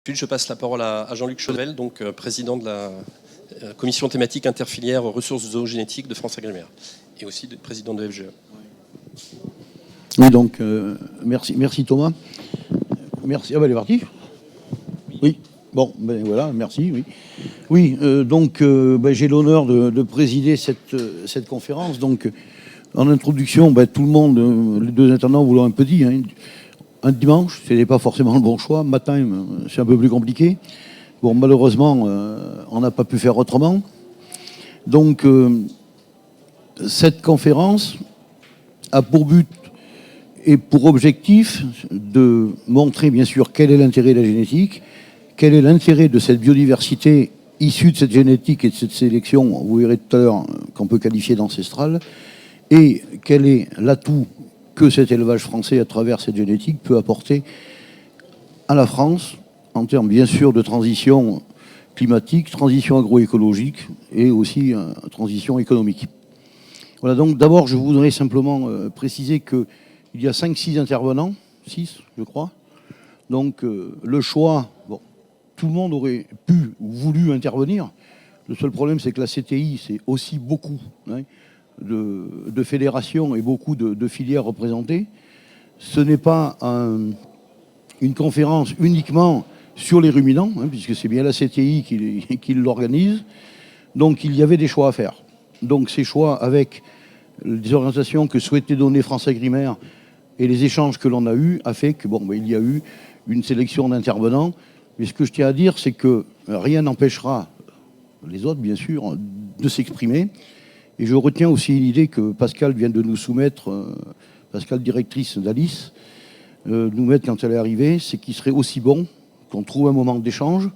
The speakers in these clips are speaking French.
Ensuite, je passe la parole à Jean-Luc Chauvel, donc président de la commission thématique interfilière ressources zoogénétiques de France Agrimaire, et aussi président de FGE. Oui, donc, merci Thomas. Merci. Ah ben, elle est partie. Oui. Bon, ben voilà, merci. Oui. Oui, j'ai l'honneur de présider cette conférence. Donc, en introduction, tout le monde, les deux intervenants vous l'ont un peu dit, hein, un dimanche, ce n'est pas forcément le bon choix. Matin, c'est un peu plus compliqué. Bon, malheureusement, on n'a pas pu faire autrement. Donc, cette conférence a pour but et pour objectif de montrer, bien sûr, quel est l'intérêt de la génétique, quel est l'intérêt de cette biodiversité issue de cette génétique et de cette sélection, vous verrez tout à l'heure, qu'on peut qualifier d'ancestrale, et quel est l'atout que cet élevage français, à travers cette génétique, peut apporter à la France, en termes, bien sûr, de transition climatique, transition agroécologique et aussi transition économique. Voilà, donc d'abord, je voudrais simplement préciser qu'il y a 5-6 intervenants, 6, je crois. Donc, le choix, bon, tout le monde aurait pu ou voulu intervenir. Le seul problème, c'est que la CTI, c'est aussi beaucoup de fédérations et beaucoup de filières représentées. Ce n'est pas une conférence uniquement sur les ruminants, puisque c'est bien la CTI qui l'organise. Donc, il y avait des choix à faire. Donc, ces choix avec les orientations que souhaitait donner France Agrimaire et les échanges que l'on a eus a fait que il y a eu une sélection d'intervenants. Mais ce que je tiens à dire, c'est que rien n'empêchera les autres, bien sûr, de s'exprimer. Et je retiens aussi l'idée que Pascal vient de nous soumettre, Pascal, directrice d'Alice, nous mettre quand elle est arrivée, c'est qu'il serait aussi bon qu'on trouve un moment d'échange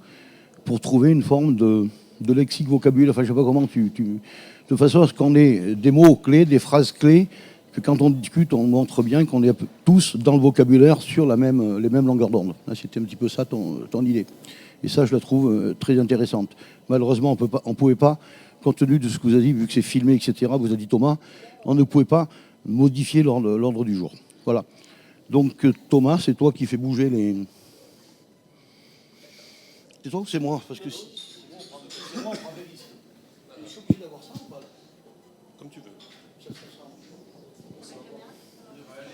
pour trouver une forme de lexique vocabulaire. Enfin, je ne sais pas comment de façon à ce qu'on ait des mots clés, des phrases clés, que quand on discute, on montre bien qu'on est tous dans le vocabulaire sur les mêmes longueurs d'onde. C'était un petit peu ça ton idée. Et ça, je la trouve très intéressante. Malheureusement, on ne pouvait pas, compte tenu de ce que vous avez dit, vu que c'est filmé, etc., vous a dit Thomas, on ne pouvait pas modifier l'ordre du jour. Voilà. Donc, Thomas, c'est toi qui fais bouger les... C'est toi ou c'est moi? Parce que si... C'est moi, on prend ici. Je suis obligé d'avoir ça ou pas? Comme tu veux.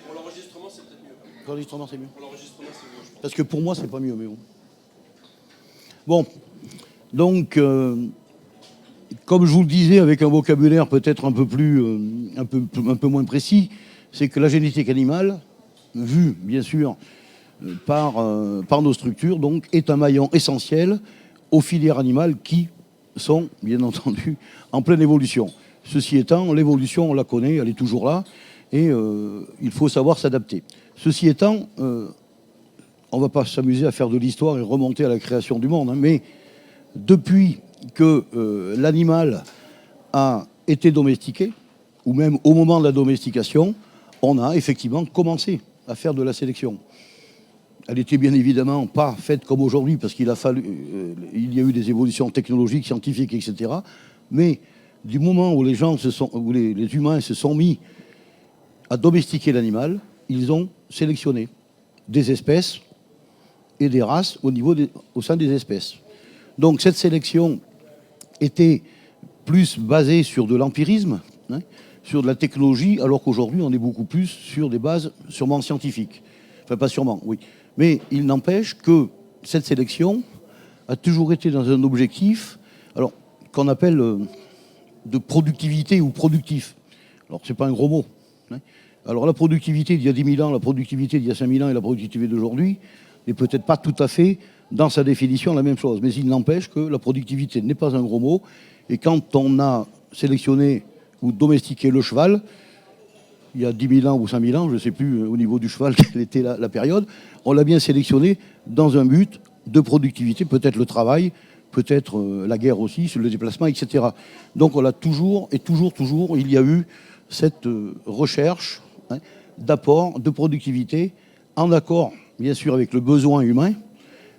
Pour l'enregistrement, c'est peut-être mieux. L'enregistrement, c'est mieux. Pour l'enregistrement, c'est mieux, je pense. Parce que pour moi, c'est pas mieux, mais bon. Bon, donc, comme je vous le disais, avec un vocabulaire peut-être un peu moins précis, c'est que la génétique animale, vue, bien sûr, par nos structures, donc, est un maillon essentiel aux filières animales qui sont, bien entendu, en pleine évolution. Ceci étant, l'évolution, on la connaît, elle est toujours là, et il faut savoir s'adapter. Ceci étant, on ne va pas s'amuser à faire de l'histoire et remonter à la création du monde, mais depuis que l'animal a été domestiqué, ou même au moment de la domestication, on a effectivement commencé à faire de la sélection. Elle était bien évidemment pas faite comme aujourd'hui, parce qu'il il y a eu des évolutions technologiques, scientifiques, etc. Mais du moment où les humains se sont mis à domestiquer l'animal, ils ont sélectionné des espèces et des races au sein des espèces. Donc cette sélection était plus basée sur de l'empirisme, sur de la technologie, alors qu'aujourd'hui on est beaucoup plus sur des bases sûrement scientifiques. Enfin pas sûrement, oui. Mais il n'empêche que cette sélection a toujours été dans un objectif, alors qu'on appelle de productivité ou productif. Alors c'est pas un gros mot. Alors la productivité d'il y a 10 000 ans, la productivité d'il y a 5 000 ans et la productivité d'aujourd'hui n'est peut-être pas tout à fait dans sa définition la même chose. Mais il n'empêche que la productivité n'est pas un gros mot. Et quand on a sélectionné ou domestiqué le cheval, il y a 10 000 ans ou 5 000 ans, je ne sais plus au niveau du cheval quelle était la période, on l'a bien sélectionné dans un but de productivité, peut-être le travail, peut-être la guerre aussi, sur le déplacement, etc. Donc on a toujours, il y a eu cette recherche d'apport, de productivité, en accord, bien sûr, avec le besoin humain,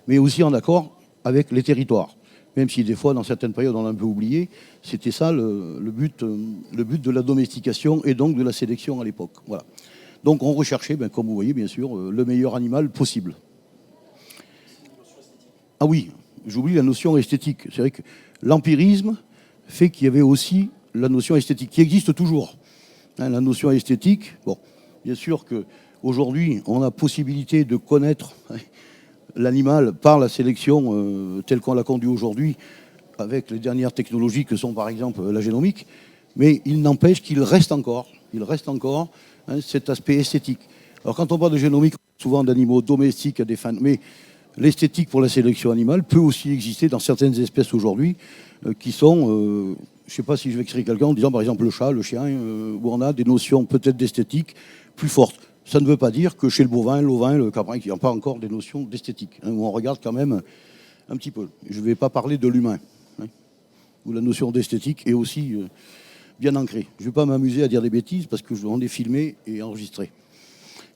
mais aussi en accord avec les territoires. Même si des fois, dans certaines périodes, on l'a un peu oublié, c'était ça le but de la domestication et donc de la sélection à l'époque. Voilà. Donc on recherchait, comme vous voyez, bien sûr, le meilleur animal possible. Ah oui, j'oublie la notion esthétique. C'est vrai que l'empirisme fait qu'il y avait aussi la notion esthétique, qui existe toujours. Hein, la notion esthétique, bon, bien sûr qu'aujourd'hui, on a possibilité de connaître l'animal par la sélection telle qu'on l'a conduit aujourd'hui, avec les dernières technologies que sont par exemple la génomique, mais il n'empêche qu'il reste encore cet aspect esthétique. Alors quand on parle de génomique, souvent d'animaux domestiques à des fins, mais l'esthétique pour la sélection animale peut aussi exister dans certaines espèces aujourd'hui qui sont, je ne sais pas si je vais créer quelqu'un en disant par exemple le chat, le chien, où on a des notions peut-être d'esthétique plus fortes. Ça ne veut pas dire que chez le bovin, l'ovin, le caprin, il n'y a pas encore des notions d'esthétique, hein, où on regarde quand même un petit peu. Je ne vais pas parler de l'humain, hein, où la notion d'esthétique est aussi bien ancrée. Je ne vais pas m'amuser à dire des bêtises parce que j'en ai filmé et enregistré.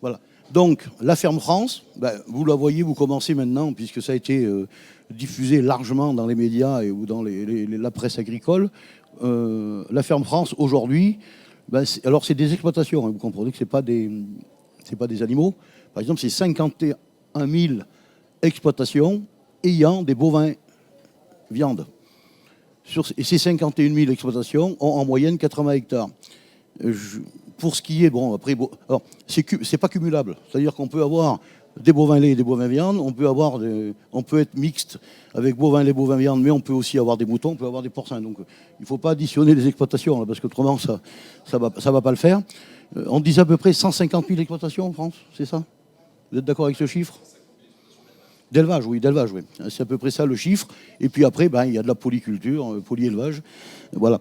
Voilà. Donc, la ferme France, ben, vous la voyez, vous commencez maintenant, puisque ça a été diffusé largement dans les médias ou dans la presse agricole. La ferme France, aujourd'hui, ben, alors c'est des exploitations, hein, vous comprenez que ce n'est pas des animaux. Par exemple, c'est 51 000 exploitations ayant des bovins viande. Et ces 51 000 exploitations ont en moyenne 80 hectares. Pour ce qui est, bon, après, alors, c'est pas cumulable. C'est-à-dire qu'on peut avoir des bovins lait et des bovins viande, on peut être mixte avec bovins lait, bovins viande, mais on peut aussi avoir des moutons, on peut avoir des porcins. Donc, il ne faut pas additionner les exploitations, là, parce qu'autrement, ça va pas le faire. On dit à peu près 150 000 exploitations en France, c'est ça? Vous êtes d'accord avec ce chiffre? D'élevage, oui. C'est à peu près ça le chiffre. Et puis après, ben, il y a de la polyculture, polyélevage. Voilà.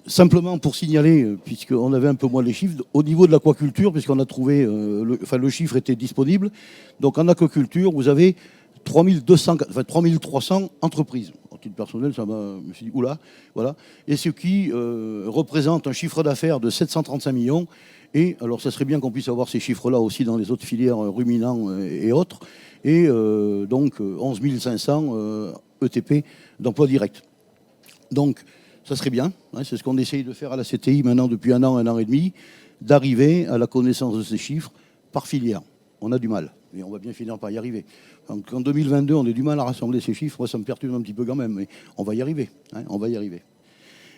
Simplement pour signaler, puisqu'on avait un peu moins les chiffres, au niveau de l'aquaculture, puisqu'on a trouvé, le chiffre était disponible. Donc en aquaculture, vous avez 3300 entreprises. En titre personnel, ça me suis dit, oula, voilà. Et ce qui représente un chiffre d'affaires de 735 millions. Et alors, ça serait bien qu'on puisse avoir ces chiffres-là aussi dans les autres filières ruminants et autres. Et donc 11 500 ETP d'emploi direct. Donc, ça serait bien, hein, c'est ce qu'on essaye de faire à la CTI maintenant depuis un an et demi, d'arriver à la connaissance de ces chiffres par filière. On a du mal, mais on va bien finir par y arriver. Donc, en 2022, on a du mal à rassembler ces chiffres. Moi, ça me perturbe un petit peu quand même, mais on va y arriver. Hein, on va y arriver.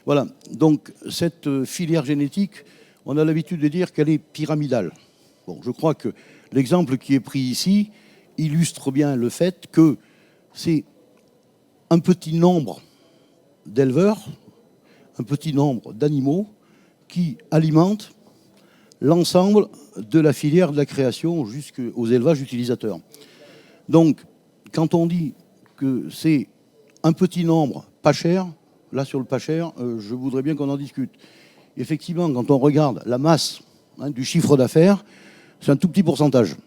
Voilà, donc cette filière génétique, on a l'habitude de dire qu'elle est pyramidale. Bon, je crois que l'exemple qui est pris ici illustre bien le fait que c'est un petit nombre d'éleveurs, un petit nombre d'animaux qui alimentent l'ensemble de la filière de la création jusqu'aux élevages utilisateurs. Donc, quand on dit que c'est un petit nombre pas cher, là sur le pas cher, je voudrais bien qu'on en discute. Effectivement, quand on regarde la masse du chiffre d'affaires, c'est un tout petit pourcentage.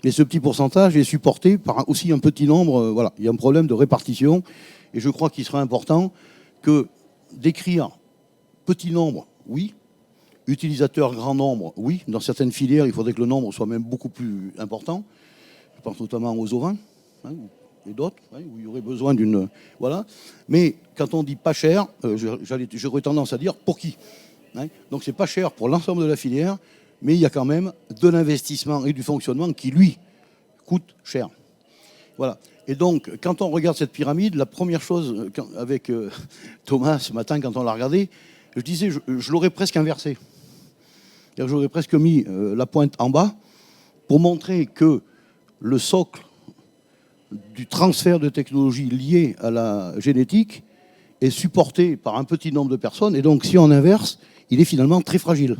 Et ce petit pourcentage est supporté par aussi un petit nombre. Voilà, il y a un problème de répartition. Et je crois qu'il sera important que d'écrire petit nombre, oui. Utilisateur grand nombre, oui. Dans certaines filières, il faudrait que le nombre soit même beaucoup plus important. Je pense notamment aux ovins, hein, et d'autres, hein, où il y aurait besoin d'une... Voilà. Mais quand on dit pas cher, j'aurais tendance à dire pour qui, hein. Donc c'est pas cher pour l'ensemble de la filière, mais il y a quand même de l'investissement et du fonctionnement qui, lui, coûte cher. Voilà. Et donc, quand on regarde cette pyramide, la première chose, avec Thomas ce matin, quand on l'a regardé, je disais, je l'aurais presque inversé. J'aurais presque mis la pointe en bas pour montrer que le socle du transfert de technologies liées à la génétique est supporté par un petit nombre de personnes. Et donc, si on inverse, il est finalement très fragile.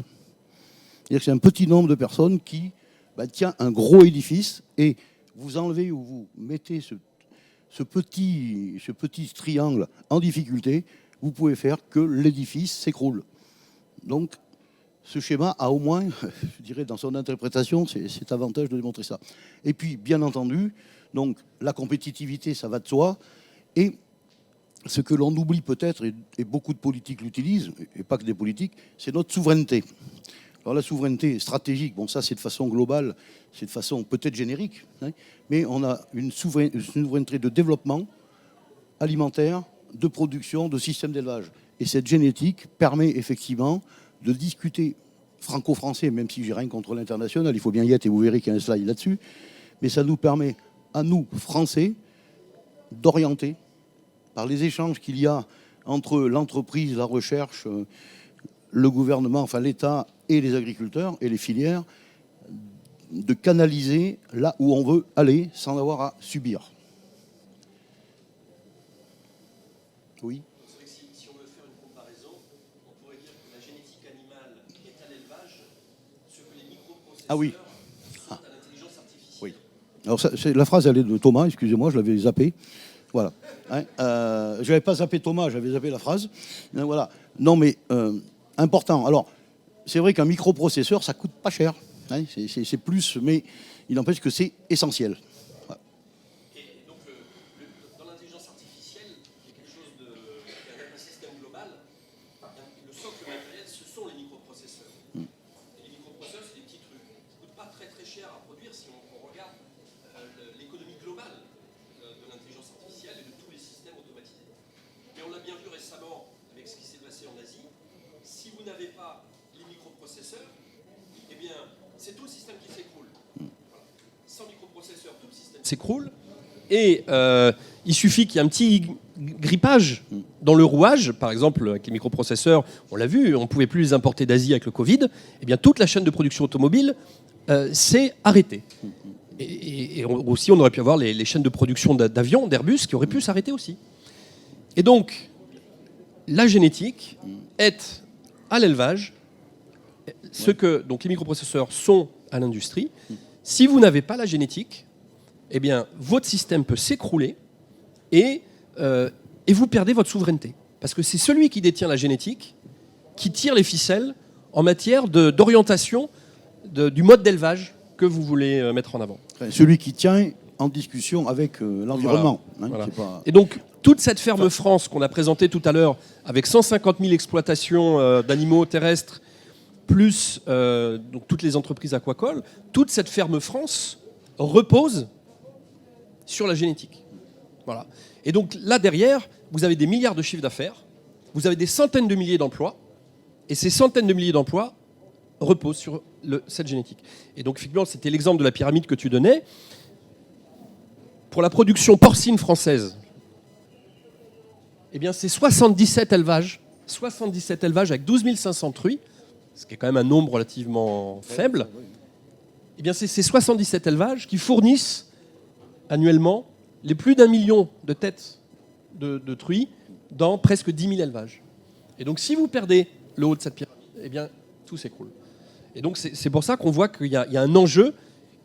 C'est-à-dire que c'est un petit nombre de personnes qui tient un gros édifice, et vous enlevez ou vous mettez ce petit triangle en difficulté, vous pouvez faire que l'édifice s'écroule. Donc, ce schéma a au moins, je dirais, dans son interprétation, c'est avantage de démontrer ça. Et puis, bien entendu, donc, la compétitivité, ça va de soi. Et ce que l'on oublie peut-être, et beaucoup de politiques l'utilisent, et pas que des politiques, c'est notre souveraineté. Alors la souveraineté stratégique, bon ça c'est de façon globale, c'est de façon peut-être générique, hein, mais on a une souveraineté de développement alimentaire, de production, de système d'élevage. Et cette génétique permet effectivement de discuter franco-français, même si j'ai rien contre l'international, il faut bien y être et vous verrez qu'il y a un slide là-dessus, mais ça nous permet, à nous, Français, d'orienter, par les échanges qu'il y a entre l'entreprise, la recherche, le gouvernement, enfin l'État et les agriculteurs et les filières, de canaliser là où on veut aller sans avoir à subir. Oui. Si on veut faire une comparaison, on pourrait dire que la génétique animale est à l'élevage, ce que les microprocesseurs Ah oui. sont à l'intelligence artificielle. Oui. Alors la phrase, elle est de Thomas, excusez-moi, je l'avais zappé. Voilà. Hein, je n'avais pas zappé Thomas, j'avais zappé la phrase. Voilà. Non, mais important. Alors, c'est vrai qu'un microprocesseur, ça coûte pas cher. Hein, c'est plus, mais il n'empêche que c'est essentiel. Voilà. Et donc, dans l'intelligence artificielle, il y a quelque chose de. Il y a un système global. Le socle matériel, ce sont les microprocesseurs. Et les microprocesseurs, c'est des petits trucs qui ne coûtent pas très très cher à produire si on regarde l'économie globale de l'intelligence artificielle et de tous les systèmes automatisés. Mais on l'a bien vu récemment avec ce qui s'est passé en Asie. Si vous n'avez pas les microprocesseurs, eh bien, c'est tout le système qui s'écroule. Voilà. Sans microprocesseurs, tout le système s'écroule. Et il suffit qu'il y ait un petit grippage dans le rouage. Par exemple, avec les microprocesseurs, on l'a vu, on ne pouvait plus les importer d'Asie avec le Covid. Eh bien, toute la chaîne de production automobile s'est arrêtée. Et aussi, on aurait pu avoir les chaînes de production d'avions, d'Airbus, qui auraient pu s'arrêter aussi. Et donc, la génétique est à l'élevage, ce que donc les microprocesseurs sont à l'industrie. Si vous n'avez pas la génétique, eh bien, votre système peut s'écrouler et vous perdez votre souveraineté. Parce que c'est celui qui détient la génétique qui tire les ficelles en matière d'orientation du mode d'élevage que vous voulez mettre en avant. Celui qui tient en discussion avec l'environnement. Voilà. Hein, c'est pas... Et donc, toute cette ferme France qu'on a présentée tout à l'heure, avec 150 000 exploitations d'animaux terrestres, plus donc toutes les entreprises aquacoles, toute cette ferme France repose sur la génétique. Voilà. Et donc là derrière, vous avez des milliards de chiffres d'affaires, vous avez des centaines de milliers d'emplois, et ces centaines de milliers d'emplois reposent sur cette génétique. Et donc effectivement, c'était l'exemple de la pyramide que tu donnais. Pour la production porcine française, eh bien c'est 77 élevages avec 12 500 truies, ce qui est quand même un nombre relativement faible. Eh bien c'est ces 77 élevages qui fournissent annuellement les plus d'1 million de têtes de truies dans presque 10 000 élevages. Et donc si vous perdez le haut de cette pyramide, eh bien tout s'écroule. Et donc c'est pour ça qu'on voit qu'il y a un enjeu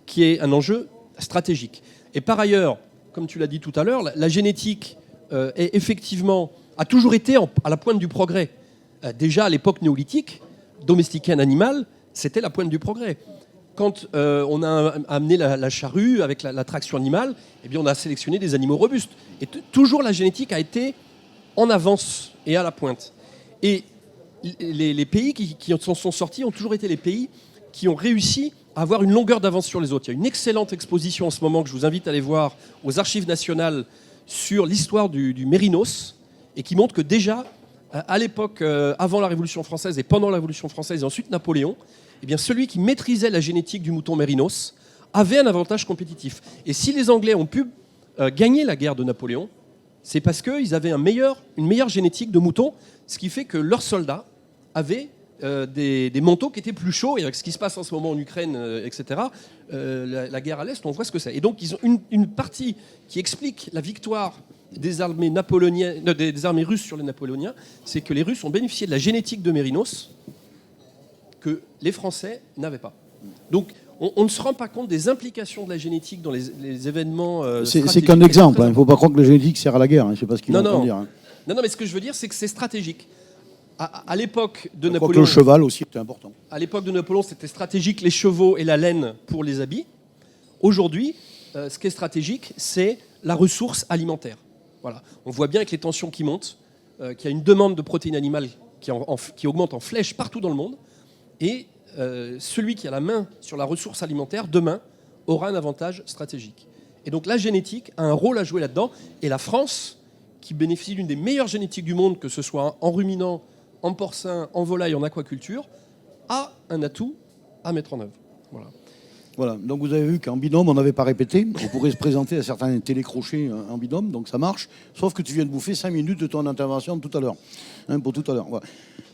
qui est un enjeu stratégique. Et par ailleurs, comme tu l'as dit tout à l'heure, la génétique a toujours été à la pointe du progrès. Déjà à l'époque néolithique, domestiquer un animal, c'était la pointe du progrès. Quand on a amené la charrue avec la traction animale, eh bien on a sélectionné des animaux robustes. Et toujours la génétique a été en avance et à la pointe. Et les pays qui en sont sortis ont toujours été les pays qui ont réussi à avoir une longueur d'avance sur les autres. Il y a une excellente exposition en ce moment que je vous invite à aller voir aux Archives nationales sur l'histoire du mérinos et qui montre que déjà, à l'époque, avant la Révolution française et pendant la Révolution française et ensuite Napoléon, eh bien, celui qui maîtrisait la génétique du mouton mérinos avait un avantage compétitif. Et si les Anglais ont pu gagner la guerre de Napoléon, c'est parce qu'ils avaient une meilleure génétique de moutons, ce qui fait que leurs soldats avaient des manteaux qui étaient plus chauds. Et avec ce qui se passe en ce moment en Ukraine, etc., la guerre à l'Est, on voit ce que c'est. Et donc, ils ont une partie qui explique la victoire des armées des armées russes sur les Napoléoniens, c'est que les Russes ont bénéficié de la génétique de mérinos que les Français n'avaient pas. Donc, on ne se rend pas compte des implications de la génétique dans les événements. C'est qu'un exemple. Il ne faut pas croire que la génétique sert à la guerre. Hein, je sais pas ce qu'il veut dire. Hein. Non, mais ce que je veux dire, c'est que c'est stratégique. À l'époque de Napoléon, Napoléon, le cheval aussi était important. À l'époque de Napoléon, c'était stratégique les chevaux et la laine pour les habits. Aujourd'hui, ce qui est stratégique, c'est la ressource alimentaire. Voilà. On voit bien avec les tensions qui montent, qu'il y a une demande de protéines animales qui augmente en flèche partout dans le monde. Et celui qui a la main sur la ressource alimentaire, demain, aura un avantage stratégique. Et donc la génétique a un rôle à jouer là-dedans. Et la France, qui bénéficie d'une des meilleures génétiques du monde, que ce soit en ruminant, en porcin, en volaille, en aquaculture, a un atout à mettre en œuvre. Voilà. Voilà, donc vous avez vu qu'en binôme, on n'avait pas répété. On pourrait se présenter à certains télécrochets en binôme, donc ça marche. Sauf que tu viens de bouffer 5 minutes de ton intervention de tout à l'heure. Pour tout à l'heure. Voilà.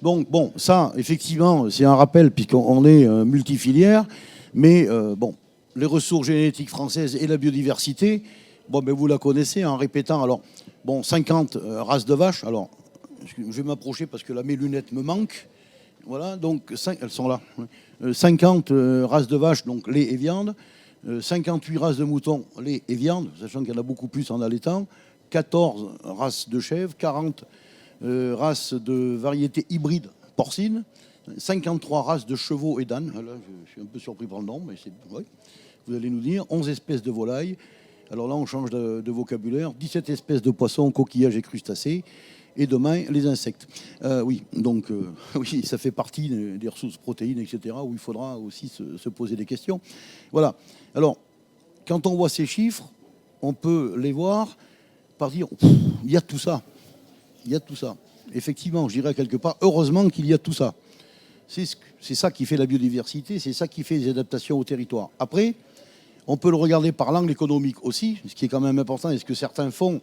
Donc, bon, ça, effectivement, c'est un rappel, puisqu'on est multifilière. Mais, bon, les ressources génétiques françaises et la biodiversité, bon, ben, vous la connaissez en répétant. Alors, bon, 50 races de vaches. Alors, je vais m'approcher parce que là, mes lunettes me manquent. Voilà, donc elles sont là. 50 races de vaches, donc lait et viande. 58 races de moutons, lait et viande, sachant qu'il y en a beaucoup plus en allaitant. 14 races de chèvres, 40 races de variétés hybrides porcines. 53 races de chevaux et d'ânes. Là, je suis un peu surpris par le nom, mais c'est... Ouais, vous allez nous dire. 11 espèces de volailles. Alors là, on change de vocabulaire. 17 espèces de poissons, coquillages et crustacés. Et demain, les insectes. Oui, donc oui, ça fait partie des ressources protéines, etc., où il faudra aussi se poser des questions. Voilà. Alors, quand on voit ces chiffres, on peut les voir par dire, il y a tout ça. Il y a tout ça. Effectivement, je dirais quelque part, heureusement qu'il y a tout ça. C'est ça qui fait la biodiversité, c'est ça qui fait les adaptations au territoire. Après, on peut le regarder par l'angle économique aussi, ce qui est quand même important, et ce que certains font,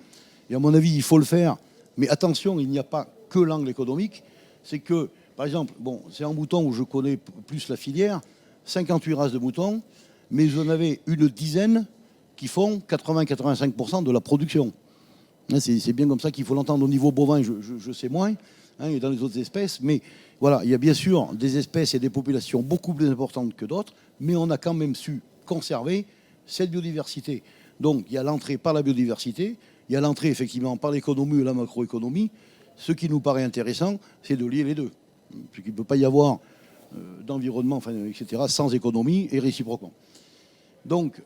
et à mon avis, il faut le faire. Mais attention, il n'y a pas que l'angle économique. C'est que, par exemple, bon, c'est en mouton où je connais plus la filière, 58 races de moutons, mais vous en avez une dizaine qui font 80-85% de la production. C'est bien comme ça qu'il faut l'entendre. Au niveau bovin, je sais moins, et dans les autres espèces. Mais voilà, il y a bien sûr des espèces et des populations beaucoup plus importantes que d'autres, mais on a quand même su conserver cette biodiversité. Donc, il y a l'entrée par la biodiversité. Il y a l'entrée, effectivement, par l'économie et la macroéconomie. Ce qui nous paraît intéressant, c'est de lier les deux. Parce qu'il ne peut pas y avoir d'environnement, enfin, etc., sans économie et réciproquement. Donc,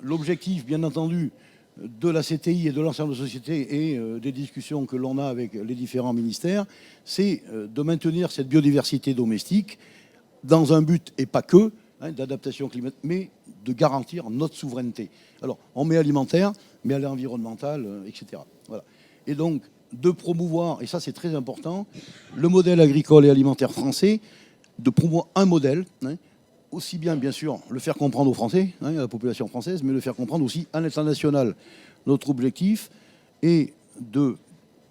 l'objectif, bien entendu, de la CTI et de l'ensemble de la société et des discussions que l'on a avec les différents ministères, c'est de maintenir cette biodiversité domestique dans un but, et pas que, d'adaptation climatique, mais de garantir notre souveraineté. Alors, on met alimentaire, mais à l'environnemental, etc. Voilà. Et donc, de promouvoir, et ça c'est très important, le modèle agricole et alimentaire français, de promouvoir un modèle, aussi bien sûr, le faire comprendre aux Français, à la population française, mais le faire comprendre aussi à l'international. Notre objectif est de,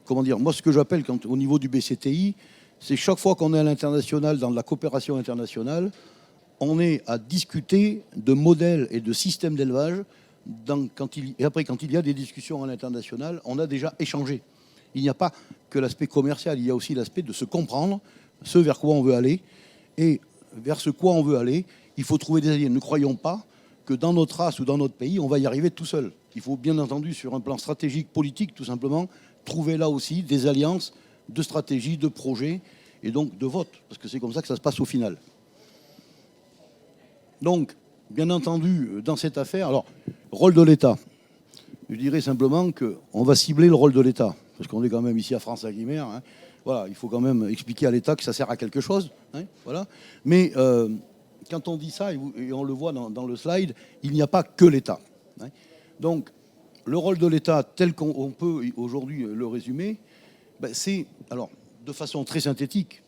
comment dire, moi ce que j'appelle au niveau du BCTI, c'est chaque fois qu'on est à l'international, dans la coopération internationale, on est à discuter de modèles et de systèmes d'élevage. Et après, quand il y a des discussions à l'international, on a déjà échangé. Il n'y a pas que l'aspect commercial, il y a aussi l'aspect de se comprendre, ce vers quoi on veut aller. Et vers ce quoi on veut aller, il faut trouver des alliés. Ne croyons pas que dans notre race ou dans notre pays, on va y arriver tout seul. Il faut bien entendu, sur un plan stratégique, politique, tout simplement, trouver là aussi des alliances de stratégie, de projets et donc de vote. Parce que c'est comme ça que ça se passe au final. Donc, bien entendu, dans cette affaire, alors, rôle de l'État. Je dirais simplement qu'on va cibler le rôle de l'État. Parce qu'on est quand même ici à France-Aguimère. Voilà, il faut quand même expliquer à l'État que ça sert à quelque chose. Voilà. Mais quand on dit ça, et on le voit dans le slide, il n'y a pas que l'État. Donc, le rôle de l'État, tel qu'on peut aujourd'hui le résumer, c'est, alors, de façon très synthétique,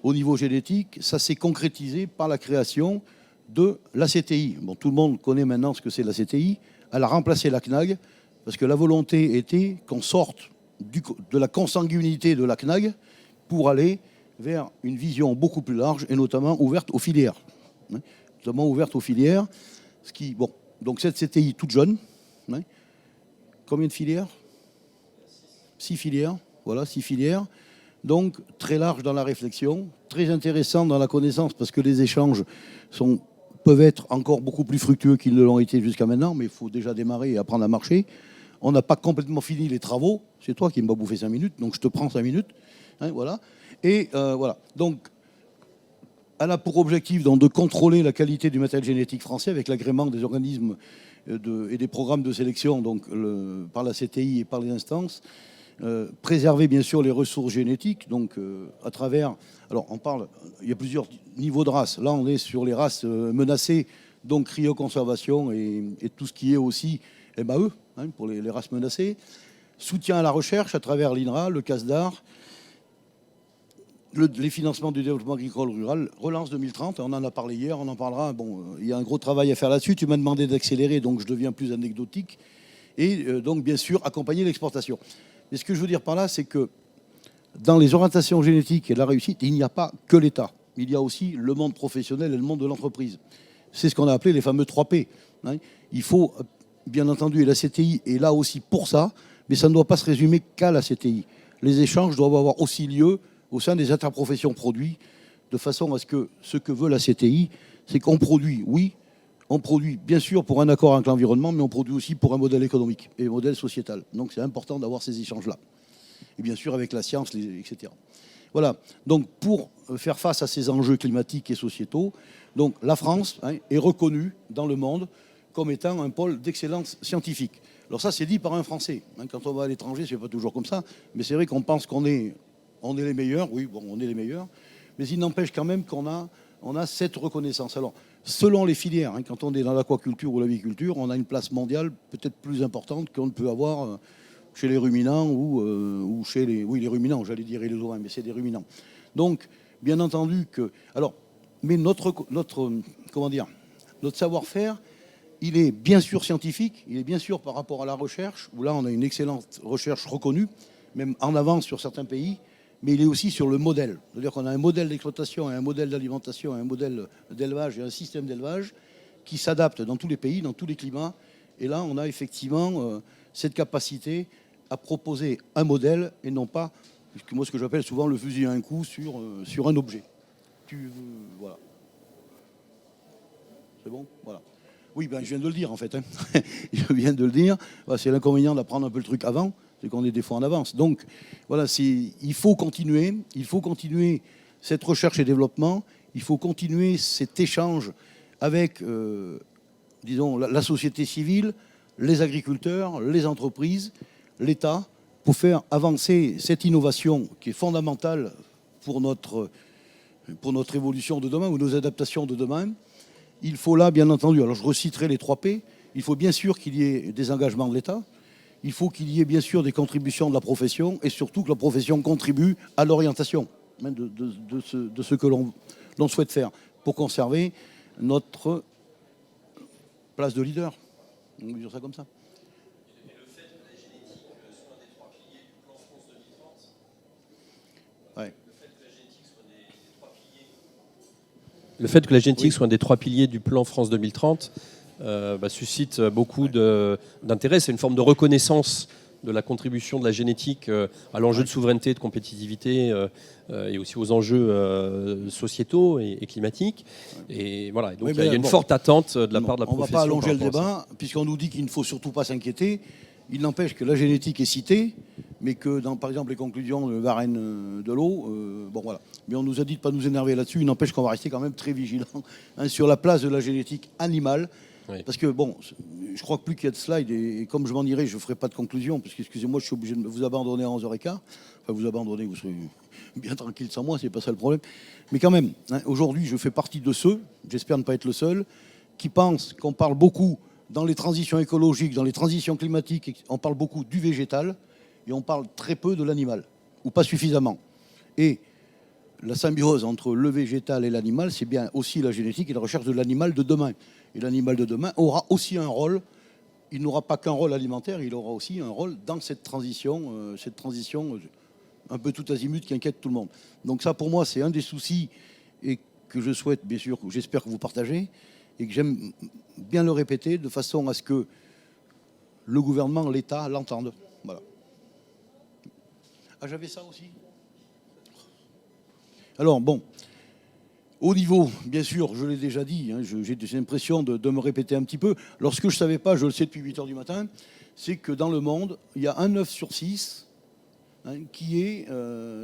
au niveau génétique, ça s'est concrétisé par la création de la CTI. Bon, tout le monde connaît maintenant ce que c'est la CTI. Elle a remplacé la CNAG parce que la volonté était qu'on sorte de la consanguinité de la CNAG pour aller vers une vision beaucoup plus large et notamment ouverte aux filières. Notamment ouverte aux filières. Bon, donc cette CTI toute jeune. Combien de filières ? 6 filières. Voilà, 6 filières. Donc très large dans la réflexion, très intéressant dans la connaissance parce que les échanges peuvent être encore beaucoup plus fructueux qu'ils ne l'ont été jusqu'à maintenant, mais il faut déjà démarrer et apprendre à marcher. On n'a pas complètement fini les travaux. C'est toi qui m'as bouffé 5 minutes, donc je te prends 5 minutes. Voilà. Et voilà. Donc, elle a pour objectif donc, de contrôler la qualité du matériel génétique français avec l'agrément des organismes et des programmes de sélection donc, par la CTI et par les instances. Préserver bien sûr les ressources génétiques, donc à travers... Alors on parle, il y a plusieurs niveaux de races. Là on est sur les races menacées, donc cryoconservation et tout ce qui est aussi MAE, pour les races menacées. Soutien à la recherche à travers l'INRA, le CASDAR. les financements du développement agricole rural, relance 2030, on en a parlé hier, on en parlera. Bon, il y a un gros travail à faire là-dessus. Tu m'as demandé d'accélérer, donc je deviens plus anecdotique. Et donc, bien sûr, accompagner l'exportation. Mais ce que je veux dire par là, c'est que dans les orientations génétiques et la réussite, il n'y a pas que l'État. Il y a aussi le monde professionnel et le monde de l'entreprise. C'est ce qu'on a appelé les fameux 3P. Il faut, bien entendu, et la CTI est là aussi pour ça, mais ça ne doit pas se résumer qu'à la CTI. Les échanges doivent avoir aussi lieu au sein des interprofessions produits, de façon à ce que veut la CTI, c'est qu'on produit, oui, on produit bien sûr pour un accord avec l'environnement, mais on produit aussi pour un modèle économique et un modèle sociétal. Donc c'est important d'avoir ces échanges-là. Et bien sûr avec la science, etc. Voilà, donc pour faire face à ces enjeux climatiques et sociétaux, donc la France est reconnue dans le monde comme étant un pôle d'excellence scientifique. Alors ça, c'est dit par un Français. Quand on va à l'étranger, c'est pas toujours comme ça, mais c'est vrai qu'on pense qu'on est les meilleurs. Oui, bon, on est les meilleurs, mais il n'empêche quand même qu'on a cette reconnaissance. Alors, selon les filières, quand on est dans l'aquaculture ou l'aviculture, on a une place mondiale peut-être plus importante qu'on ne peut avoir chez les ruminants ou chez les ruminants, j'allais dire et les ovins, mais c'est des ruminants. Donc, bien entendu que, alors, mais notre savoir-faire, il est bien sûr scientifique, il est bien sûr par rapport à la recherche, où là on a une excellente recherche reconnue, même en avance sur certains pays, mais il est aussi sur le modèle. C'est-à-dire qu'on a un modèle d'exploitation, un modèle d'alimentation, un modèle d'élevage et un système d'élevage qui s'adapte dans tous les pays, dans tous les climats. Et là, on a effectivement cette capacité à proposer un modèle et non pas, moi, ce que j'appelle souvent le fusil à un coup sur un objet. Voilà. C'est bon ? Voilà. Oui, ben, je viens de le dire en fait. Je viens de le dire. C'est l'inconvénient d'apprendre un peu le truc avant, c'est qu'on est des fois en avance. Donc voilà, il faut continuer cette recherche et développement. Il faut continuer cet échange avec, disons, la société civile, les agriculteurs, les entreprises, l'État, pour faire avancer cette innovation qui est fondamentale pour notre évolution de demain ou nos adaptations de demain. Il faut là, bien entendu, alors je reciterai les 3P, il faut bien sûr qu'il y ait des engagements de l'État, il faut qu'il y ait bien sûr des contributions de la profession et surtout que la profession contribue à l'orientation de ce que l'on souhaite faire pour conserver notre place de leader. On peut dire ça comme ça. Et le fait que la génétique soit un des 3 piliers du plan France 2030, ouais. Le fait que la génétique soit un des 3 piliers du plan France 2030 suscite beaucoup d'intérêt. C'est une forme de reconnaissance de la contribution de la génétique à l'enjeu de souveraineté, de compétitivité et aussi aux enjeux sociétaux et climatiques. Et voilà. Et donc il y a une forte attente de la part de la profession. On ne va pas allonger le débat, puisqu'on nous dit qu'il ne faut surtout pas s'inquiéter. Il n'empêche que la génétique est citée, mais que dans, par exemple, les conclusions de Varenne de l'eau, bon voilà. Mais on nous a dit de ne pas nous énerver là-dessus. Il n'empêche qu'on va rester quand même très vigilant sur la place de la génétique animale. Oui. Parce que, bon, je crois que plus qu'il y a de slides, et comme je m'en irai, je ne ferai pas de conclusion, parce que, excusez-moi, je suis obligé de vous abandonner à 11h15. Enfin, vous abandonner, vous serez bien tranquille sans moi, c'est pas ça le problème. Mais quand même, aujourd'hui, je fais partie de ceux, j'espère ne pas être le seul, qui pensent qu'on parle beaucoup dans les transitions écologiques, dans les transitions climatiques, on parle beaucoup du végétal, et on parle très peu de l'animal, ou pas suffisamment. Et la symbiose entre le végétal et l'animal, c'est bien aussi la génétique et la recherche de l'animal de demain. Et l'animal de demain aura aussi un rôle, il n'aura pas qu'un rôle alimentaire, il aura aussi un rôle dans cette transition un peu tout azimut qui inquiète tout le monde. Donc ça, pour moi, c'est un des soucis et que je souhaite, bien sûr, j'espère que vous partagez, et que j'aime bien le répéter de façon à ce que le gouvernement, l'État l'entendent. Voilà. Ah, j'avais ça aussi. Alors, bon, au niveau, bien sûr, je l'ai déjà dit, j'ai l'impression de me répéter un petit peu. Lorsque je ne savais pas, je le sais depuis 8h du matin, c'est que dans le monde, il y a un 9 sur 6 qui est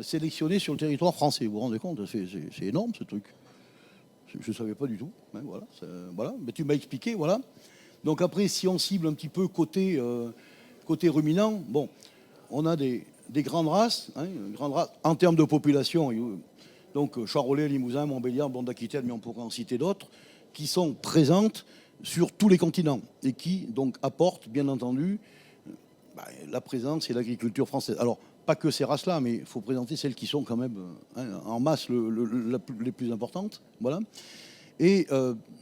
sélectionné sur le territoire français. Vous vous rendez compte, c'est énorme ce truc. Je ne savais pas du tout. Voilà. Mais tu m'as expliqué, voilà. Donc après, si on cible un petit peu côté ruminant, bon, on a des grandes races, en termes de population. Donc Charolais, Limousin, Montbéliard, Blonde d'Aquitaine, mais on pourrait en citer d'autres, qui sont présentes sur tous les continents et qui donc apportent, bien entendu, la présence et l'agriculture française. Alors, pas que ces races-là, mais il faut présenter celles qui sont quand même en masse les plus importantes. Voilà. Et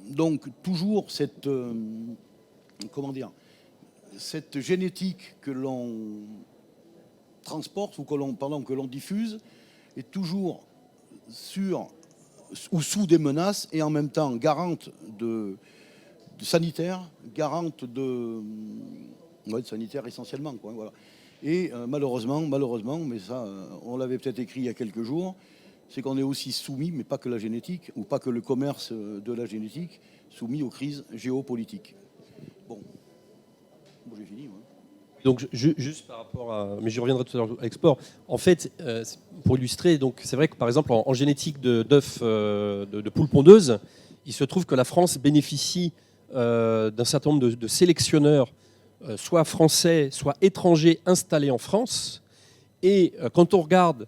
donc toujours cette, comment dire, cette génétique que l'on transporte ou que l'on diffuse est toujours sur ou sous des menaces et en même temps garante de sanitaire, garante de sanitaire essentiellement, quoi, voilà. Et malheureusement, mais ça, on l'avait peut-être écrit il y a quelques jours, c'est qu'on est aussi soumis, mais pas que la génétique, ou pas que le commerce de la génétique, soumis aux crises géopolitiques. Bon, j'ai fini, moi. Donc juste par rapport à, mais j'y reviendrai tout à l'heure à l'export. En fait, pour illustrer, donc c'est vrai que par exemple en génétique d'œufs de poules pondeuses, il se trouve que la France bénéficie d'un certain nombre de sélectionneurs, soit français, soit étrangers installés en France. Et quand on regarde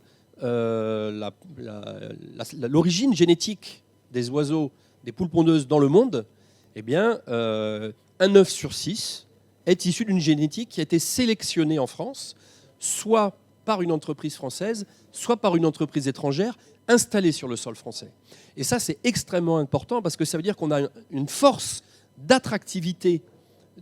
l'origine génétique des oiseaux, des poules pondeuses dans le monde, eh bien, un œuf sur 6 est issu d'une génétique qui a été sélectionnée en France, soit par une entreprise française, soit par une entreprise étrangère installée sur le sol français. Et ça, c'est extrêmement important parce que ça veut dire qu'on a une force d'attractivité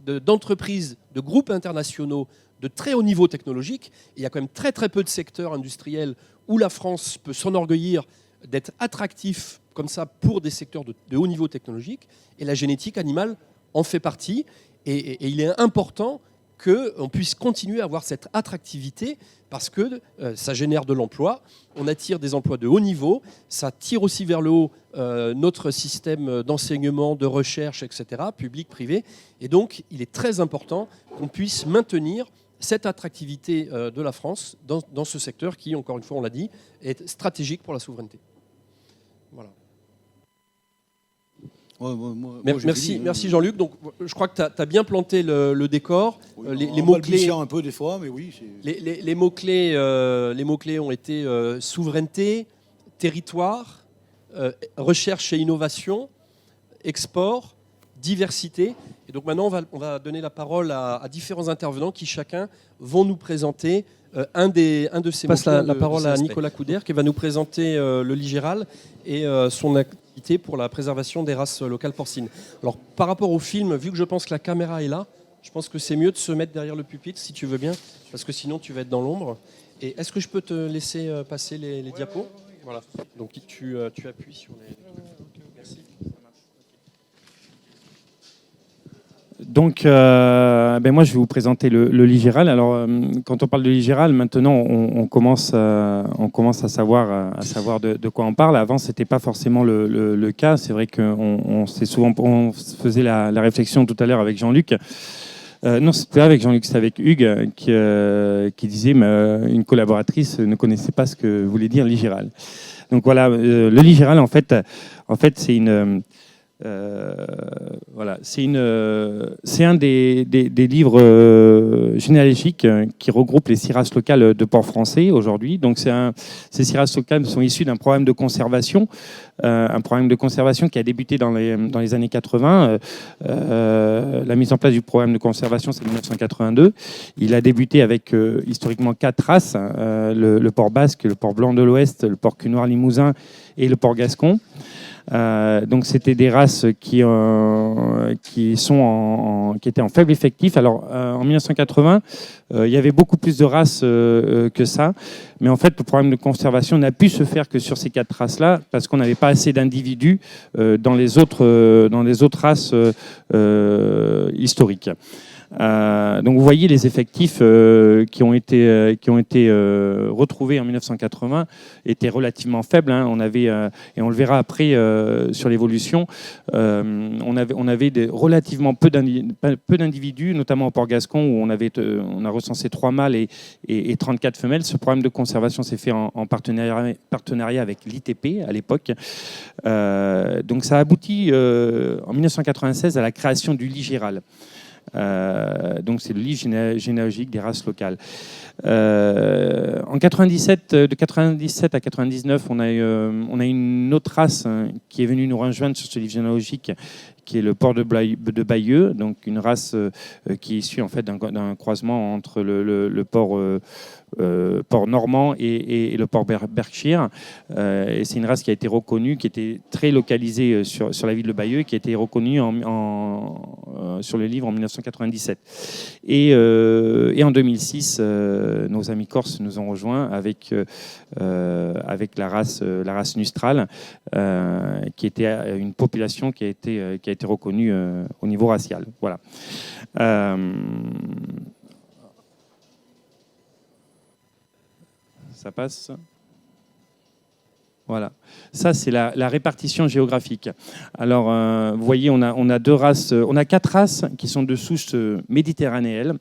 d'entreprises, de groupes internationaux de très haut niveau technologique. Et il y a quand même très très peu de secteurs industriels où la France peut s'enorgueillir d'être attractif comme ça pour des secteurs de haut niveau technologique. Et la génétique animale en fait partie. Et il est important qu'on puisse continuer à avoir cette attractivité parce que ça génère de l'emploi, on attire des emplois de haut niveau, ça tire aussi vers le haut notre système d'enseignement, de recherche, etc., public, privé. Et donc, il est très important qu'on puisse maintenir cette attractivité de la France dans ce secteur qui, encore une fois, on l'a dit, est stratégique pour la souveraineté. Voilà. Merci Jean-Luc. Donc, je crois que tu as bien planté le décor. Oui, les mots-clés un peu des fois, mais oui. Les mots-clés ont été souveraineté, territoire, recherche et innovation, export, diversité. Et donc maintenant, on va donner la parole à différents intervenants qui chacun vont nous présenter un de ces mots-clés. Je passe la parole à Nicolas Couder qui va nous présenter le Ligéral et son activité pour la préservation des races locales porcines. Alors par rapport au film, vu que je pense que la caméra est là, je pense que c'est mieux de se mettre derrière le pupitre si tu veux bien, parce que sinon tu vas être dans l'ombre. Et est-ce que je peux te laisser passer les diapos ? Voilà. Donc tu appuies sur les... Merci. Donc, moi, je vais vous présenter le Ligéral. Alors, quand on parle de Ligéral, maintenant, on commence à savoir de quoi on parle. Avant, c'était pas forcément le cas. C'est vrai qu'on faisait la réflexion tout à l'heure avec Jean-Luc. Non, c'était avec Jean-Luc, c'était avec Hugues qui disait une collaboratrice ne connaissait pas ce que voulait dire Ligéral. Donc voilà, le Ligéral, en fait, c'est une... c'est un des livres généalogiques qui regroupe les 6 races locales de porcs français aujourd'hui. Donc ces 6 races locales sont issues d'un programme de conservation, qui a débuté dans les années 80. La mise en place du programme de conservation, c'est 1982. Il a débuté avec historiquement 4 races, le porc basque, le porc blanc de l'Ouest, le porc cul noir limousin et le porc gascon. Donc c'était des races qui étaient en faible effectif. Alors en 1980, il y avait beaucoup plus de races que ça, mais en fait le programme de conservation n'a pu se faire que sur ces 4 races-là parce qu'on n'avait pas assez d'individus dans les autres races historiques. Donc vous voyez les effectifs qui ont été retrouvés en 1980 étaient relativement faibles. On avait et on le verra après sur l'évolution. On avait relativement peu d'individus, notamment au port gascon où on a recensé 3 mâles et 34 femelles. Ce programme de conservation s'est fait en partenariat avec l'ITP à l'époque. Donc ça a abouti en 1996 à la création du Ligéral. Donc c'est le livre généalogique des races locales. En 97, de 97 à 99, on a une autre race qui est venue nous rejoindre sur ce livre généalogique, qui est le porc de Bayeux, donc une race qui est issue en fait d'un croisement entre le porc normand et le porc Berkshire. Et c'est une race qui a été reconnue, qui était très localisée sur la ville de Bayeux, qui a été reconnue sur le livre en 1997. Et en 2006, nos amis corses nous ont rejoints avec la race Nustral, qui était une population qui a été reconnue au niveau racial. Voilà. Ça passe. Voilà. Ça, c'est la répartition géographique. Alors, vous voyez, on a 4 races qui sont de souche méditerranéenne.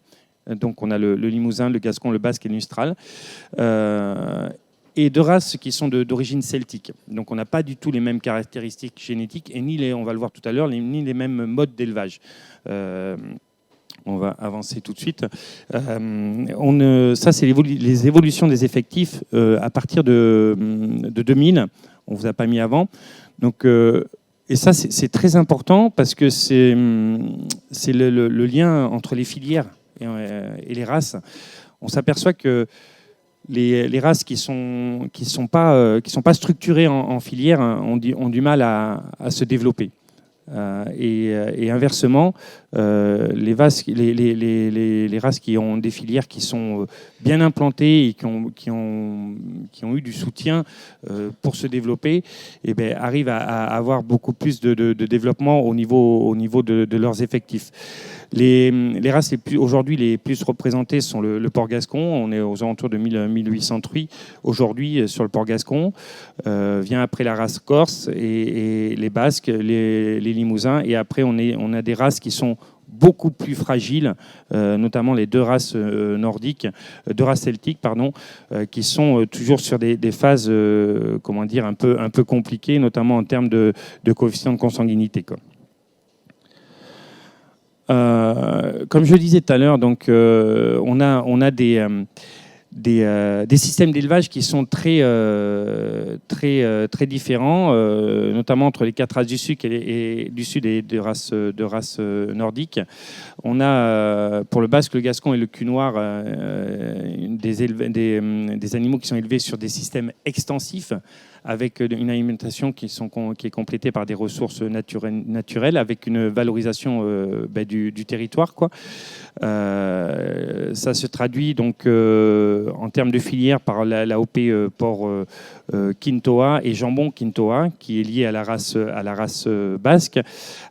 Donc, on a le Limousin, le Gascon, le Basque et le Mistral. Et 2 races qui sont d'origine celtique. Donc, on n'a pas du tout les mêmes caractéristiques génétiques et on va le voir tout à l'heure, ni les mêmes modes d'élevage. On va avancer tout de suite. Ça, c'est les évolutions des effectifs à partir de 2000. On ne vous a pas mis avant. Donc, et ça, c'est très important parce que c'est le lien entre les filières et les races. On s'aperçoit que les races qui sont pas structurées en filière ont du mal à se développer. Et inversement, les races qui ont des filières qui sont bien implantées et qui ont eu du soutien pour se développer, eh bien, arrivent à avoir beaucoup plus de développement au niveau de leurs effectifs. Les races aujourd'hui les plus représentées sont le porc gascon. On est aux alentours de 1800 truies aujourd'hui sur le porc gascon. Vient après la race corse et les basques, les limousins. Et après, on a des races qui sont beaucoup plus fragiles, notamment les 2 races celtiques, qui sont toujours sur des phases, un peu compliquées, notamment en termes de coefficient de consanguinité, quoi. Comme je le disais tout à l'heure, donc on a des systèmes d'élevage qui sont très différents, notamment entre les 4 races du Sud et les 2 races nordiques. On a pour le Basque, le Gascon et le Cul Noir des animaux qui sont élevés sur des systèmes extensifs, avec une alimentation qui est complétée par des ressources naturelles avec une valorisation du territoire, quoi. Ça se traduit donc en termes de filière par l'AOP porc Quintoa et jambon Quintoa, qui est lié à la race basque,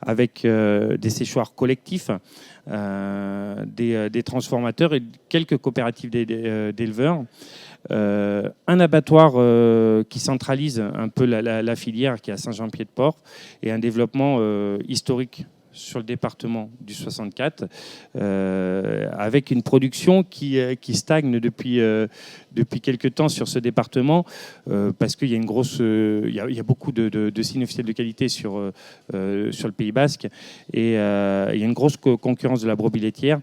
avec des séchoirs collectifs, des transformateurs et quelques coopératives d'éleveurs. Un abattoir qui centralise un peu la filière, qui est à Saint-Jean-Pied-de-Port, et un développement historique sur le département du 64, avec une production qui stagne depuis quelques temps sur ce département, parce qu'il y a il y a beaucoup de signes officiels de qualité sur le Pays Basque, et il y a une grosse concurrence de la brebis laitière.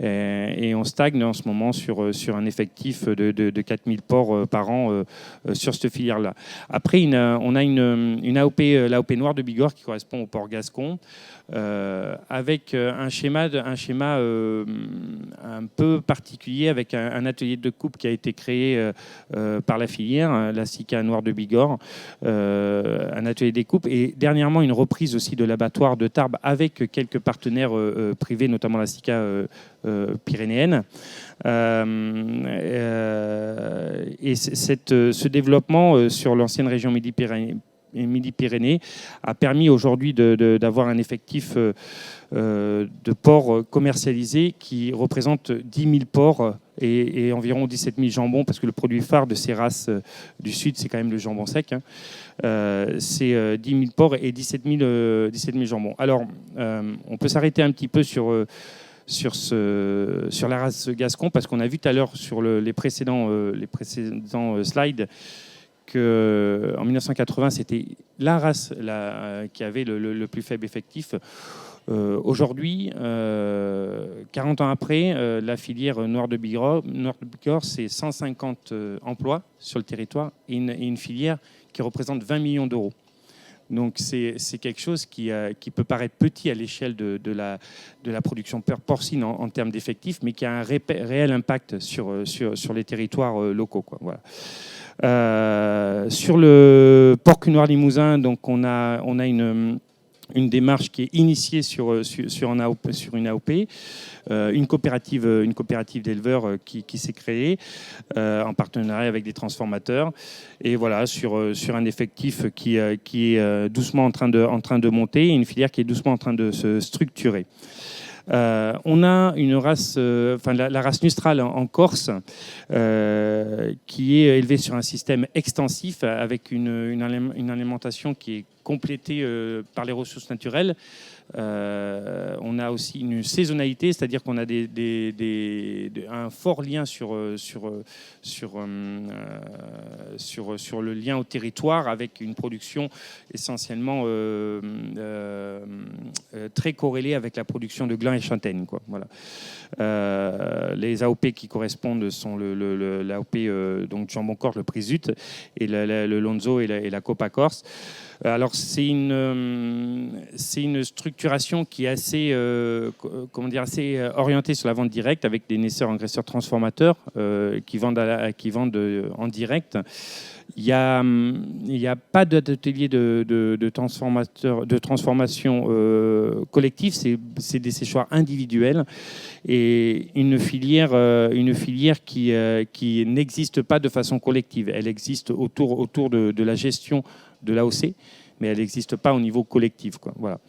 Et on stagne en ce moment sur un effectif de 4000 porcs par an sur cette filière-là. Après, on a une AOP, l'AOP Noir de Bigorre, qui correspond au porc gascon, avec un schéma un peu particulier, avec un atelier de coupe qui a été créé par la filière, la SICA Noir de Bigorre, un atelier des coupes, et dernièrement une reprise aussi de l'abattoir de Tarbes avec quelques partenaires privés, notamment la SICA pyrénéenne. Et ce développement sur l'ancienne région Midi-Pyrénées a permis aujourd'hui d'avoir un effectif de porcs commercialisés qui représente 10 000 porcs et environ 17 000 jambons, parce que le produit phare de ces races du Sud, c'est quand même le jambon sec. C'est 10 000 porcs et 17 000 jambons. Alors, on peut s'arrêter un petit peu sur la race gascon, parce qu'on a vu tout à l'heure sur les précédents slides qu'en 1980, c'était la race qui avait le plus faible effectif. Aujourd'hui, 40 ans après, la filière Noir de Bigorre, c'est 150 emplois sur le territoire et une filière qui représente 20 millions d'euros. Donc c'est quelque chose qui peut paraître petit à l'échelle de la production porcine en termes d'effectifs, mais qui a un réel impact sur les territoires locaux, quoi. Voilà. Sur le porc cunoir limousin, donc on a une démarche qui est initiée sur une AOP, une coopérative d'éleveurs qui s'est créée en partenariat avec des transformateurs, et voilà, sur un effectif qui est doucement en train de monter, et une filière qui est doucement en train de se structurer. On a une race, la race Nustral en Corse, qui est élevée sur un système extensif avec une alimentation qui est complétée par les ressources naturelles. On a aussi une saisonnalité, c'est-à-dire qu'on a un fort lien sur le lien au territoire, avec une production essentiellement très corrélée avec la production de glands et châtaignes, quoi. Voilà. Les AOP qui correspondent sont l'AOP donc jambon corse, le Prisut, et le Lonzo et la Copa Corse. Alors c'est une structuration qui est assez orientée sur la vente directe, avec des naisseurs, engraisseurs, transformateurs qui vendent en direct. Il n'y a pas d'atelier de transformation collective, c'est des séchoirs individuels, et une filière qui n'existe pas de façon collective. Elle existe autour de la gestion de l'AOC, mais elle n'existe pas au niveau collectif, quoi. Voilà.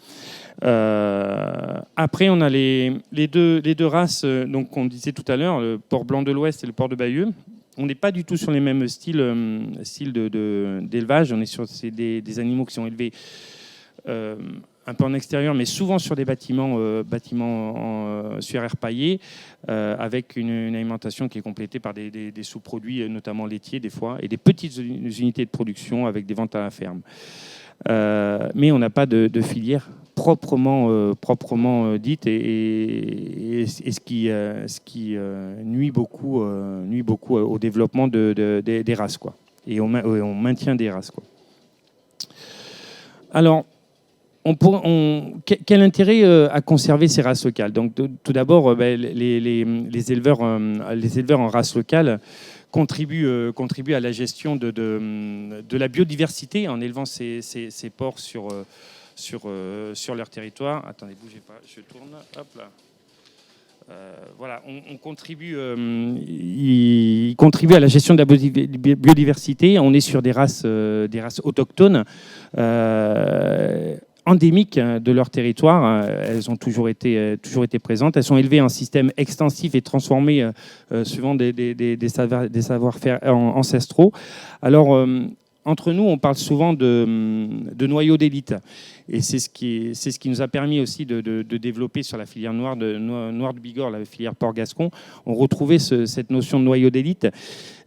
Après, on a les deux races, donc qu'on disait tout à l'heure, le porc blanc de l'Ouest et le porc de Bayeux. On n'est pas du tout sur les mêmes styles d'élevage. On est sur des animaux qui sont élevés un peu en extérieur, mais souvent sur des bâtiments sur air paillé, avec une alimentation qui est complétée par des sous-produits, notamment laitiers des fois, et des petites unités de production avec des ventes à la ferme. Mais on n'a pas de filière proprement dite, et ce qui nuit beaucoup au développement des races, quoi, et au maintien des races, quoi. Alors, quel intérêt à conserver ces races locales? Donc, tout d'abord, les éleveurs en race locale contribuent à la gestion de la biodiversité en élevant ces porcs sur leur territoire. Attendez, bougez pas, je tourne. Hop là. Voilà, ils contribuent à la gestion de la biodiversité. On est sur des races autochtones, endémiques de leur territoire. Elles ont toujours été présentes. Elles sont élevées en système extensif et transformées suivant des savoir-faire ancestraux. Alors, entre nous, on parle souvent de noyaux d'élite. Et c'est ce qui nous a permis aussi de développer sur la filière noire de Bigorre, la filière porc-gascon. On retrouvait cette notion de noyau d'élite.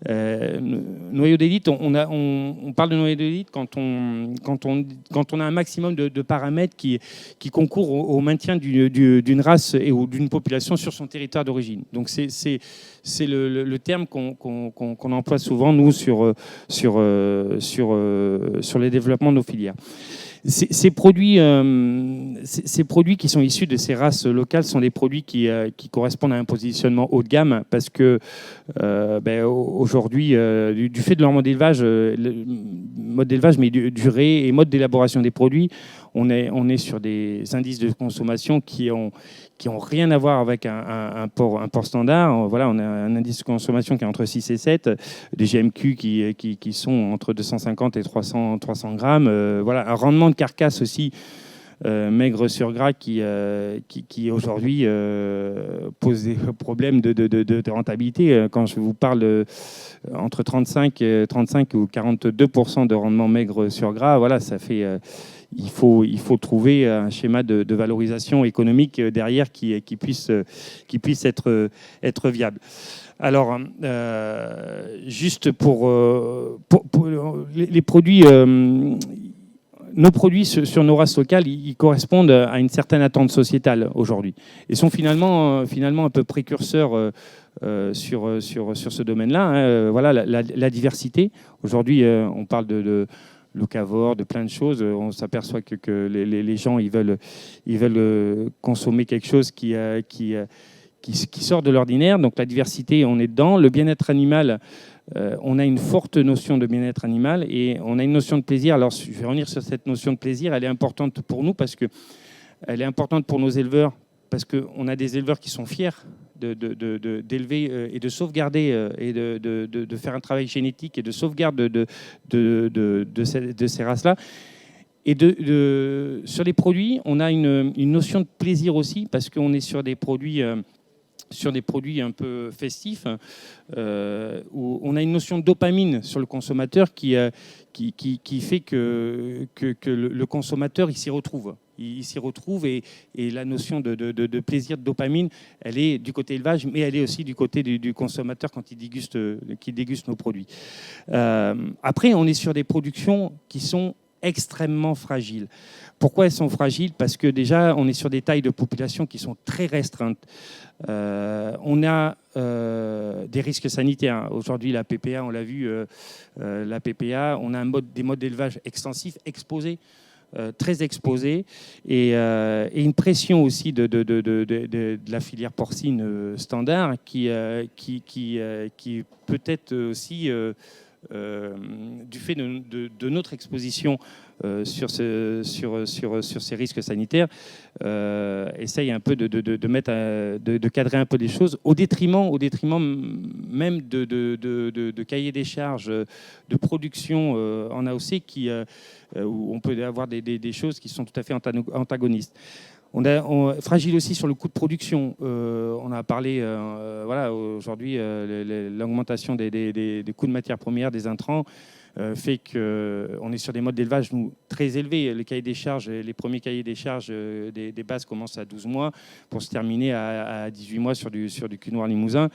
Noyau d'élite, on parle de noyau d'élite quand on a un maximum de paramètres qui concourent au maintien d'une race ou d'une population sur son territoire d'origine. Donc c'est le terme qu'on emploie souvent, nous, sur les développements de nos filières. Ces produits qui sont issus de ces races locales sont des produits qui correspondent à un positionnement haut de gamme, parce que aujourd'hui, du fait de leur mode d'élevage, mais durée et mode d'élaboration des produits, on est sur des indices de consommation qui ont rien à voir avec un porc standard. Voilà, on a un indice de consommation qui est entre 6 et 7, des GMQ qui sont entre 250 et 300 grammes. Voilà, un rendement de carcasse aussi maigre sur gras qui aujourd'hui pose des problèmes de rentabilité. Quand je vous parle entre 35 ou 42% de rendement maigre sur gras, voilà, ça fait... Il faut trouver un schéma de valorisation économique derrière qui puisse être viable. Alors, juste pour les produits, nos produits sur nos races locales, ils correspondent à une certaine attente sociétale aujourd'hui, et sont finalement un peu précurseurs sur ce domaine-là. Voilà, la diversité. Aujourd'hui, on parle locavores, de plein de choses. On s'aperçoit que les gens ils veulent consommer quelque chose qui sort de l'ordinaire. Donc la diversité, on est dedans. Le bien-être animal, on a une forte notion de bien-être animal et on a une notion de plaisir. Alors je vais revenir sur cette notion de plaisir. Elle est importante pour nous parce que elle est importante pour nos éleveurs parce qu'on a des éleveurs qui sont fiers d'élever et de sauvegarder et de faire un travail génétique et de sauvegarde de ces races-là. Et sur les produits, on a une notion de plaisir aussi parce qu'on est sur des produits un peu festifs, où on a une notion de dopamine sur le consommateur qui fait que le consommateur il s'y retrouve. Il s'y retrouve et la notion de plaisir, de dopamine, elle est du côté élevage, mais elle est aussi du côté du consommateur quand il déguste nos produits. Après, on est sur des productions qui sont extrêmement fragiles. Pourquoi elles sont fragiles ? Parce que déjà, on est sur des tailles de population qui sont très restreintes. On a des risques sanitaires. Aujourd'hui, la PPA, on l'a vu, la PPA, on a des modes d'élevage extensifs, exposés, très exposés, et une pression aussi de la filière porcine standard qui peut être aussi du fait de notre exposition sur ces risques sanitaires, essaye un peu de cadrer un peu les choses au détriment même de cahier des charges de production en AOC où on peut avoir des choses qui sont tout à fait antagonistes. On est fragile aussi sur le coût de production. On a parlé, aujourd'hui, l'augmentation des coûts de matières premières, des intrants, fait qu'on est sur des modes d'élevage très élevés. Les cahiers des charges, les premiers cahiers des charges des bases commencent à 12 mois pour se terminer à 18 mois sur du cul noir limousin.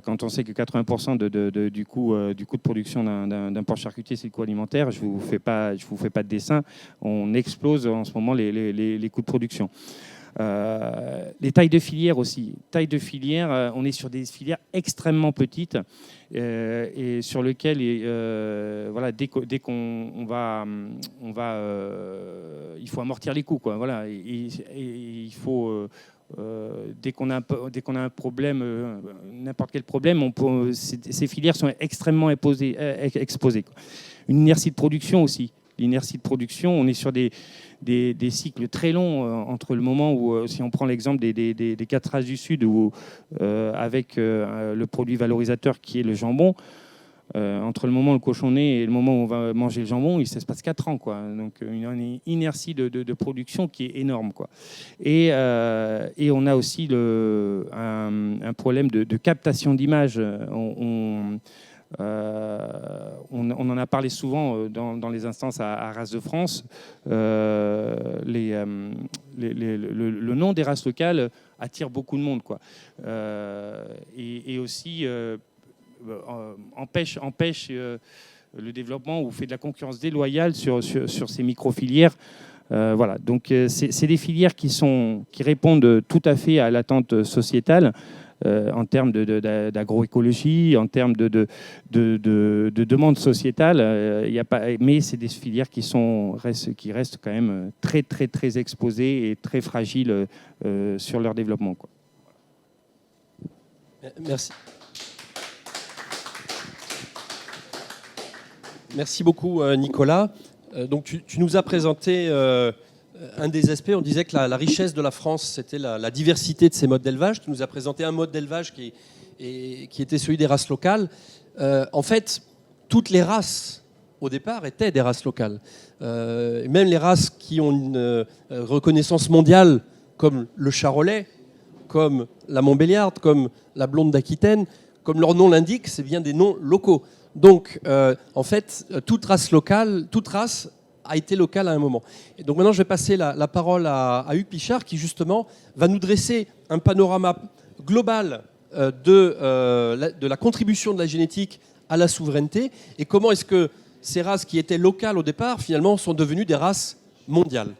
Quand on sait que 80% du coût de production d'un porc charcutier, c'est le coût alimentaire, je vous fais pas de dessin, on explose en ce moment les coûts de production. Les tailles de filière aussi. Taille de filière, on est sur des filières extrêmement petites et sur lesquelles, dès qu'on va, il faut amortir les coûts, quoi. Voilà, et il faut dès qu'on a un problème, n'importe quel problème, ces filières sont extrêmement exposées. Une inertie de production aussi. L'inertie de production, on est sur des cycles très longs entre le moment où, si on prend l'exemple des 4 races du Sud, où, avec le produit valorisateur qui est le jambon, entre le moment où le cochon naît et le moment où on va manger le jambon, il se passe 4 ans, quoi. Donc une inertie de production qui est énorme, quoi. Et on a aussi un problème de captation d'image. On en a parlé souvent dans les instances à Races de France. Le nom des races locales attire beaucoup de monde, quoi. Et aussi empêche le développement ou fait de la concurrence déloyale sur ces micro-filières. Voilà. Donc c'est des filières qui répondent tout à fait à l'attente sociétale. En termes d'agroécologie, en termes de demande sociétale, mais c'est des filières qui restent quand même très, très, très exposées et très fragiles sur leur développement, quoi. Merci. Merci beaucoup, Nicolas. Donc, tu nous as présenté un des aspects. On disait que la richesse de la France, c'était la diversité de ses modes d'élevage. Tu nous as présenté un mode d'élevage qui était celui des races locales. En fait, toutes les races, au départ, étaient des races locales. Même les races qui ont une reconnaissance mondiale, comme le charolais, comme la montbéliarde, comme la blonde d'Aquitaine, comme leur nom l'indique, c'est bien des noms locaux. Donc, en fait, toute race a été locale à un moment. Et donc maintenant, je vais passer la parole à Hugues Pichard, qui justement va nous dresser un panorama global de la contribution de la génétique à la souveraineté, et comment est-ce que ces races qui étaient locales au départ, finalement, sont devenues des races mondiales.